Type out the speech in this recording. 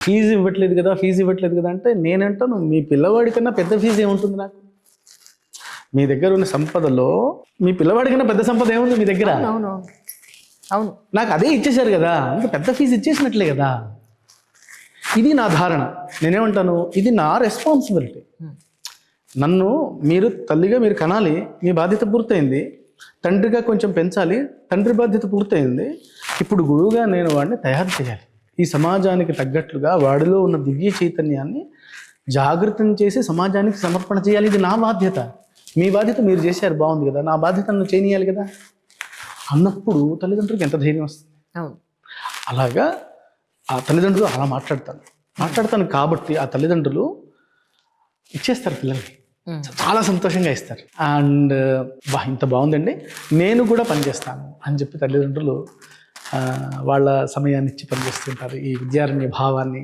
Fee ఇవ్వట్లేదు కదా, fee ఇవ్వట్లేదు కదా అంటే నేనంటాను, మీ పిల్లవాడి కన్నా పెద్ద ఫీజు ఏముంటుంది నాకు? మీ దగ్గర ఉన్న సంపదలో మీ పిల్లవాడి కన్నా పెద్ద సంపద ఏముంది మీ దగ్గర? అవును అవును. నాకు అదే ఇచ్చేశారు కదా, ఇంకా పెద్ద ఫీజు ఇచ్చేసినట్లే కదా. ఇది నా ధారణ. నేనేమంటాను, ఇది నా రెస్పాన్సిబిలిటీ. నన్ను మీరు తల్లిగా మీరు కనాలి, మీ బాధ్యత పూర్తయింది. తండ్రిగా కొంచెం పెంచాలి, తండ్రి బాధ్యత పూర్తయింది. ఇప్పుడు గురువుగా నేను వాడిని తయారు చేయాలి. ఈ సమాజానికి తగ్గట్లుగా వాడిలో ఉన్న దివ్య చైతన్యాన్ని జాగృతం చేసి సమాజానికి సమర్పణ చేయాలి. ఇది నా బాధ్యత. మీ బాధ్యత మీరు చేశారు, బాగుంది కదా, నా బాధ్యత నన్ను చేయనియాలి కదా అన్నప్పుడు తల్లిదండ్రులకు ఎంత ధైర్యం వస్తుంది. అవును. అలాగా ఆ తల్లిదండ్రులు అలా మాట్లాడతాను కాబట్టి ఆ తల్లిదండ్రులు ఇచ్చేస్తారు పిల్లల్ని, చాలా సంతోషంగా ఇస్తారు. అండ్ ఇంత బాగుందండి, నేను కూడా పనిచేస్తాను అని చెప్పి తల్లిదండ్రులు వాళ్ళ సమయాన్ని ఇచ్చి పనిచేస్తుంటారు. ఈ విద్యారణ్య భావాన్ని